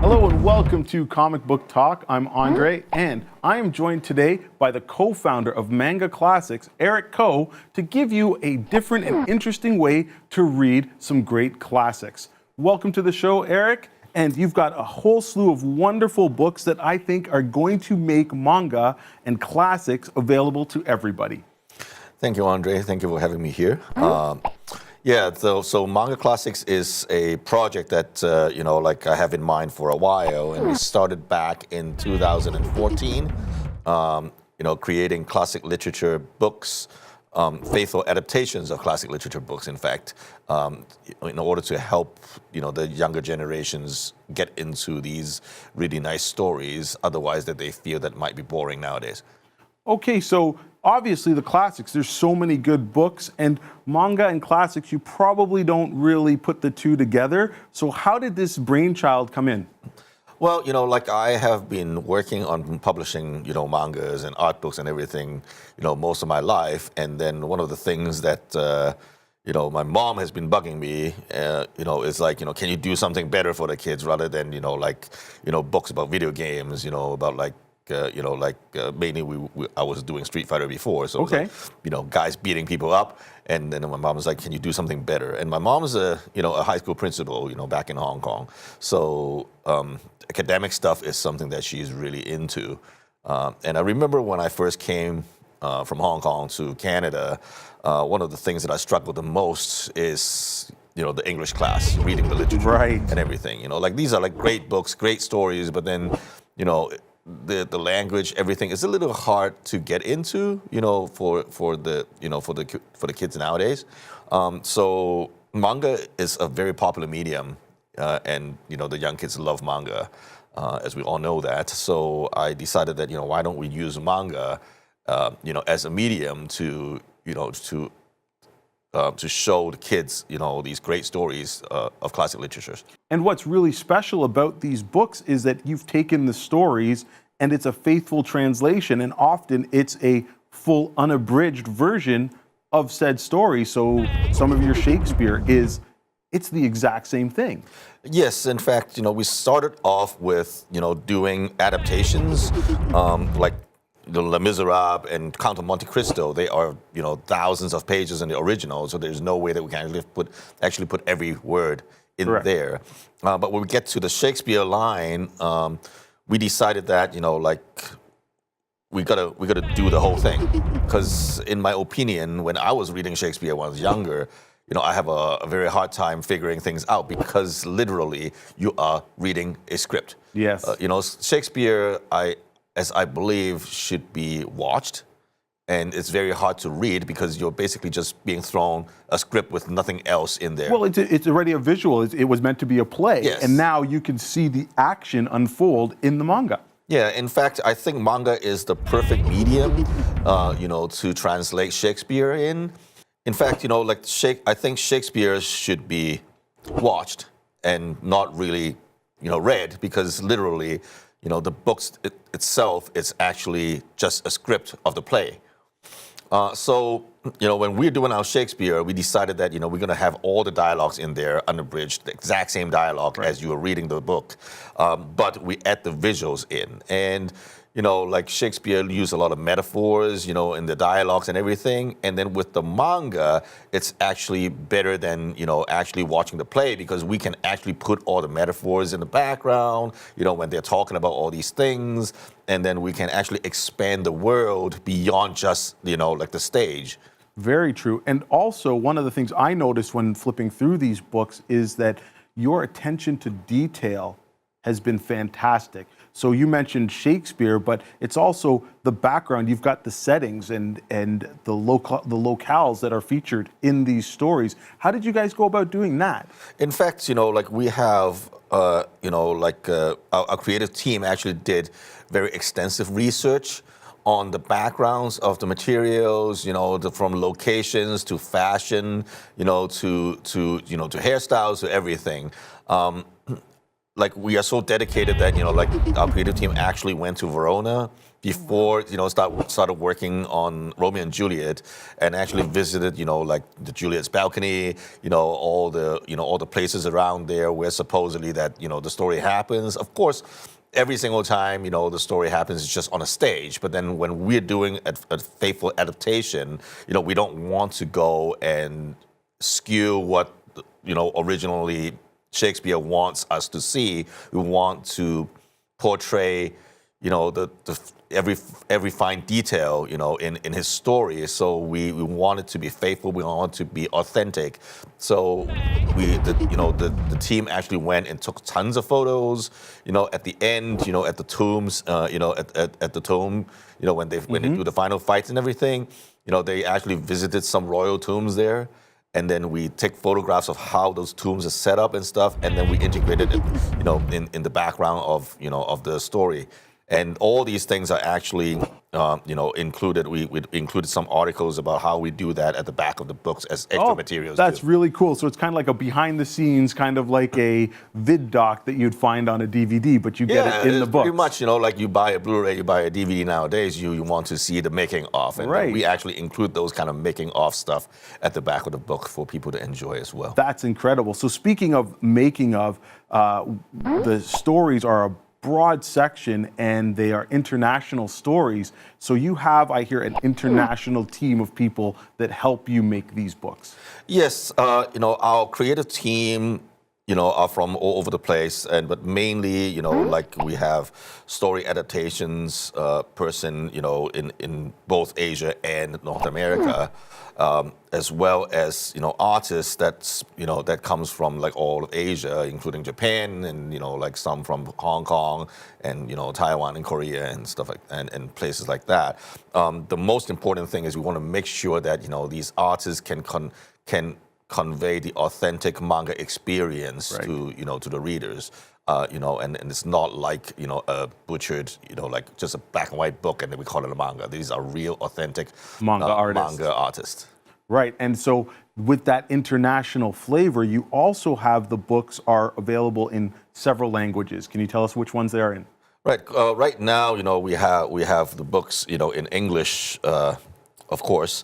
Hello and welcome to Comic Book Talk. I'm Andre, and I am joined today by the co-founder of Manga Classics, Erik Ko, to give you a different and interesting way to read some great classics. Welcome to the show, Erik, and you've got a whole slew of wonderful books that I think are going to make manga and classics available to everybody. Thank you, Andre. Thank you for having me here. So Manga Classics is a project that I have in mind for a while, and we started back in 2014. Creating classic literature books, faithful adaptations of classic literature books. In fact, in order to help the younger generations get into these really nice stories, otherwise that they feel that might be boring nowadays. Okay, so obviously the classics, there's so many good books, and manga and classics, you probably don't really put the two together. So how did this brainchild come in? Well, I have been working on publishing, mangas and art books and everything, most of my life. And then one of the things that, my mom has been bugging me, is like, can you do something better for the kids rather than, books about video games, about mainly I was doing Street Fighter before, so okay. It was like, guys beating people up, and then my mom was like, "Can you do something better?" And my mom's a high school principal, back in Hong Kong, so academic stuff is something that she's really into. And I remember when I first came from Hong Kong to Canada, one of the things that I struggled the most is the English class, reading the literature, right, and everything. These are like great books, great stories, but then the language, everything is a little hard to get into, for the kids nowadays. So manga is a very popular medium, and the young kids love manga, as we all know that. So I decided that why don't we use manga, as a medium to show the kids, these great stories of classic literature. And what's really special about these books is that you've taken the stories and it's a faithful translation, and often it's a full unabridged version of said story. So some of your Shakespeare it's the exact same thing. Yes, in fact, we started off with, doing adaptations, like Les Miserables and Count of Monte Cristo. They are, thousands of pages in the original, so there's no way that we can actually put every word in Correct. there. But when we get to the Shakespeare line, we decided that, we gotta do the whole thing. Because in my opinion, when I was reading Shakespeare when I was younger, I have a very hard time figuring things out because literally you are reading a script. Yes. Shakespeare, as I believe, should be watched. And it's very hard to read because you're basically just being thrown a script with nothing else in there. Well, it's already a visual. It was meant to be a play. Yes. And now you can see the action unfold in the manga. Yeah, in fact, I think manga is the perfect medium, to translate Shakespeare in. In fact, I think Shakespeare should be watched and not really, read, because literally, the books itself is actually just a script of the play. So when we're doing our Shakespeare, we decided that, we're going to have all the dialogues in there, unabridged, the exact same dialogue as you were reading the book, but we add the visuals in. And, Shakespeare used a lot of metaphors, in the dialogues and everything. And then with the manga, it's actually better than, actually watching the play, because we can actually put all the metaphors in the background, when they're talking about all these things. And then we can actually expand the world beyond just, the stage. Very true. And also, one of the things I noticed when flipping through these books is that your attention to detail has been fantastic. So you mentioned Shakespeare, but it's also the background. You've got the settings and the locales that are featured in these stories. How did you guys go about doing that? In fact, we have, our creative team actually did very extensive research on the backgrounds of the materials, from locations to fashion, to hairstyles to everything. like we are so dedicated that like our creative team actually went to Verona before started working on Romeo and Juliet, and actually visited like the Juliet's balcony, all the places around there where supposedly that the story happens. Of course, every single time the story happens, it's just on a stage. But then when we're doing a faithful adaptation, we don't want to go and skew what originally Shakespeare wants us to see. We want to portray, every fine detail, in his story. So we want it to be faithful. We want it to be authentic. So the team actually went and took tons of photos. At the end, at the tombs, at the tomb, when they do the final fights and everything, they actually visited some royal tombs there. And then we take photographs of how those tombs are set up and stuff, and then we integrated it, in the background of of the story. And all these things are actually, included. We included some articles about how we do that at the back of the books as extra materials. That's too. really cool. So it's kind of like a behind the scenes, kind of like a vid doc that you'd find on a DVD, but you get it in the book. Pretty much, like you buy a Blu-ray, you buy a DVD nowadays, you want to see the making of. And Right. we actually include those kind of making of stuff at the back of the book for people to enjoy as well. That's incredible. So speaking of making of, the stories are a broad section and they are international stories. So you have, I hear, an international team of people that help you make these books. Yes, our creative team, are from all over the place, but mainly, like we have story adaptations person, in both Asia and North America, as well as artists that comes from like all of Asia, including Japan and like some from Hong Kong and Taiwan and Korea and stuff like and places like that. The most important thing is we want to make sure that these artists can convey the authentic manga experience Right. to the readers, and it's not like a butchered like just a black and white book and then we call it a manga. These are real authentic Manga artists. Right. And so with that international flavor, you also have the books are available in several languages. Can you tell us which ones they are in? Right. Right now, we have the books in English, of course,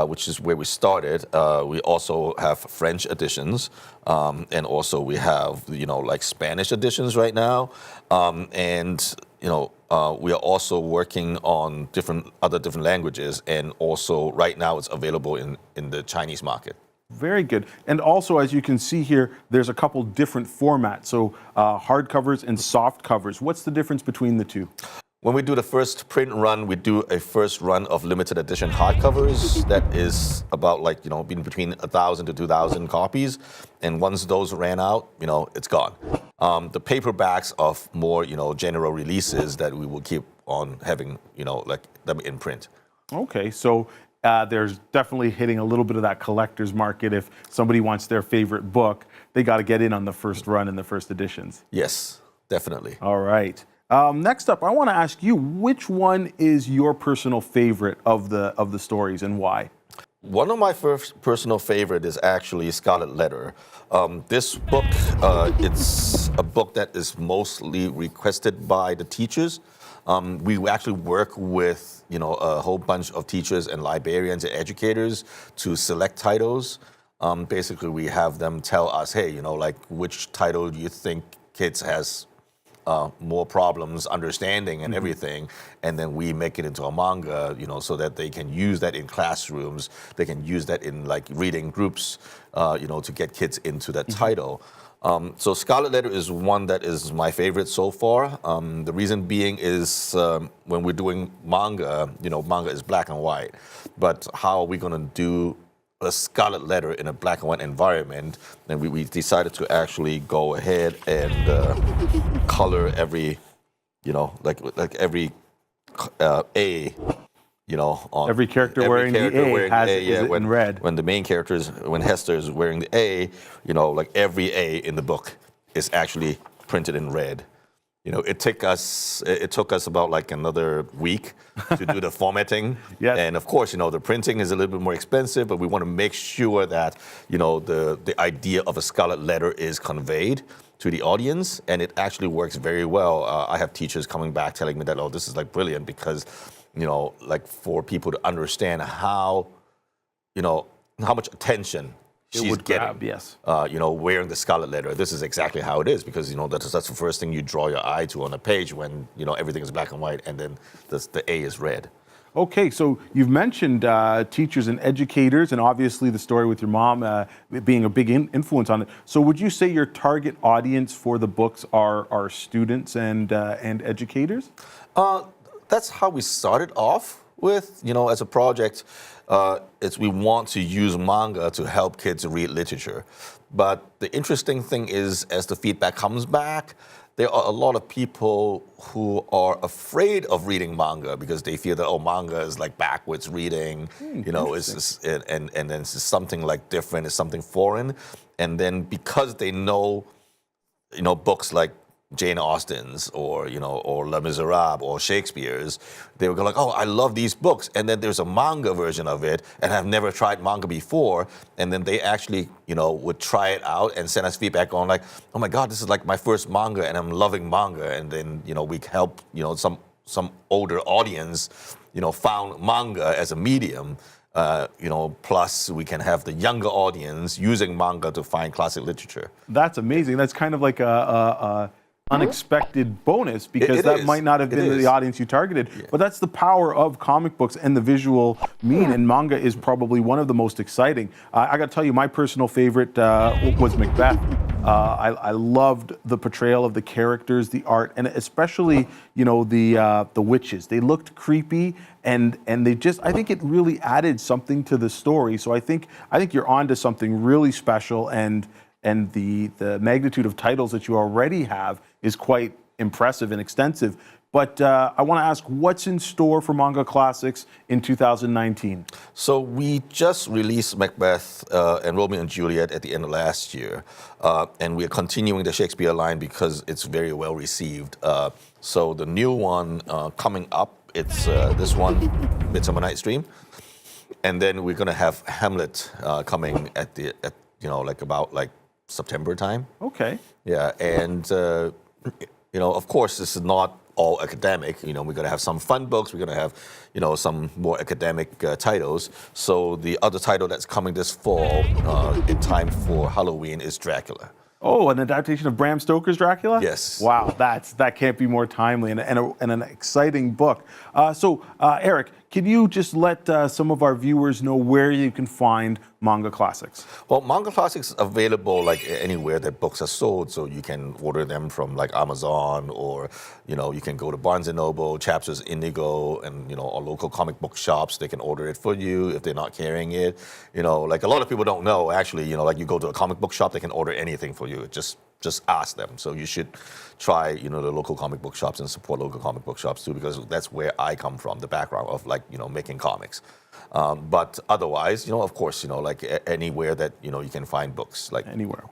which is where we started. We also have French editions, and also we have like Spanish editions right now, and we are also working on different languages, and also right now it's available in the Chinese market. Very good. And also, as you can see here, there's a couple different formats. So hardcovers and soft covers. What's the difference between the two? When we do the first print run, we do a first run of limited edition hardcovers that is about like, between 1,000 to 2,000 copies. And once those ran out, it's gone. The paperbacks of more, general releases that we will keep on having, like them in print. Okay, so there's definitely hitting a little bit of that collector's market. If somebody wants their favorite book, they got to get in on the first run and the first editions. Yes, definitely. All right. Next up, I want to ask you, which one is your personal favorite of the stories and why? One of my first personal favorite is actually Scarlet Letter. This book, it's a book that is mostly requested by the teachers. We actually work with a whole bunch of teachers and librarians and educators to select titles. Basically, we have them tell us, hey, like which title do you think kids has more problems understanding and everything, and then we make it into a manga, so that they can use that in classrooms, they can use that in like reading groups, to get kids into that title. So Scarlet Letter is one that is my favorite so far. The reason being is when we're doing manga, manga is black and white, but how are we going to do a Scarlet Letter in a black and white environment? And we decided to actually go ahead and color every, like every A, on Every character wearing the A has it in red. When the main character when Hester is wearing the A, like every A in the book is actually printed in red. It took us about like another week to do the formatting. Yes. And of course, the printing is a little bit more expensive, but we want to make sure that, the idea of a Scarlet Letter is conveyed. to the audience, and it actually works very well. I have teachers coming back telling me that, oh, this is like brilliant because, like for people to understand how much attention she's getting. Yes. Wearing the Scarlet letter. This is exactly how it is because that's the first thing you draw your eye to on a page when everything is black and white, and then the A is red. Okay, so you've mentioned teachers and educators, and obviously the story with your mom being a big influence on it. So would you say your target audience for the books are students and educators? That's how we started off with, as a project. We want to use manga to help kids read literature. But the interesting thing is, as the feedback comes back, there are a lot of people who are afraid of reading manga because they feel that, manga is like backwards reading, and then it's something like different, it's something foreign. And then because they know, books like Jane Austen's or Les Miserables or Shakespeare's, they would go like, oh, I love these books. And then there's a manga version of it, and I've never tried manga before. And then they actually, would try it out and send us feedback on like, oh my God, this is like my first manga and I'm loving manga. And then, we help, some older audience, found manga as a medium. Plus we can have the younger audience using manga to find classic literature. That's amazing. That's kind of like a unexpected bonus because that might not have been the audience you targeted. Yeah. But that's the power of comic books and the visual mean, and manga is probably one of the most exciting. I got to tell you, my personal favorite was Macbeth. I loved the portrayal of the characters, the art, and especially the witches. They looked creepy, and they I think it really added something to the story. So I think you're onto something really special, and the magnitude of titles that you already have is quite impressive and extensive. But I want to ask, what's in store for Manga Classics in 2019? So we just released Macbeth and Romeo and Juliet at the end of last year. And we're continuing the Shakespeare line because it's very well received. So the new one coming up, it's this one, Midsummer Night's Dream. And then we're going to have Hamlet coming at about September time. Okay. Yeah, and of course, this is not all academic. We're going to have some fun books. We're going to have, some more academic titles. So the other title that's coming this fall, in time for Halloween, is Dracula. Oh, an adaptation of Bram Stoker's Dracula? Yes. Wow, that can't be more timely and an exciting book. So, Erik, can you just let some of our viewers know where you can find Manga Classics? Well, Manga Classics is available anywhere that books are sold, so you can order them from Amazon, or you can go to Barnes & Noble, Chapters, Indigo, and our local comic book shops. They can order it for you if they're not carrying it. A lot of people don't know actually. You go to a comic book shop, they can order anything for you. Just ask them. So you should try, the local comic book shops and support local comic book shops too, because that's where I come from, the background of making comics. But otherwise, of course, anywhere that, you can find books. Anywhere.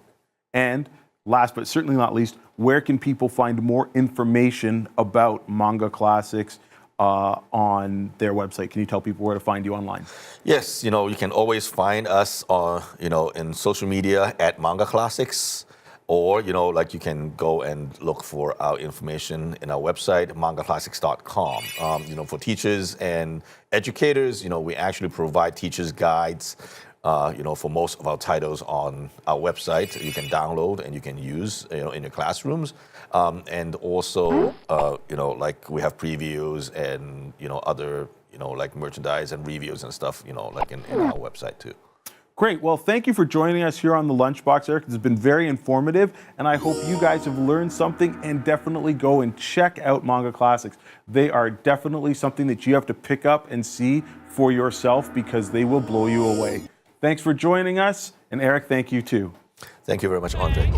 And last but certainly not least, where can people find more information about Manga Classics on their website? Can you tell people where to find you online? Yes, you can always find us in social media at Manga Classics. Or, you can go and look for our information in our website, mangaclassics.com. For teachers and educators, we actually provide teachers' guides, for most of our titles on our website. You can download and you can use, in your classrooms. And also, we have previews and, other, merchandise and reviews and stuff, in our website too. Great. Well, thank you for joining us here on the Lunchbox, Erik. It's been very informative, and I hope you guys have learned something, and definitely go and check out Manga Classics. They are definitely something that you have to pick up and see for yourself because they will blow you away. Thanks for joining us, and Erik, thank you too. Thank you very much, Andre.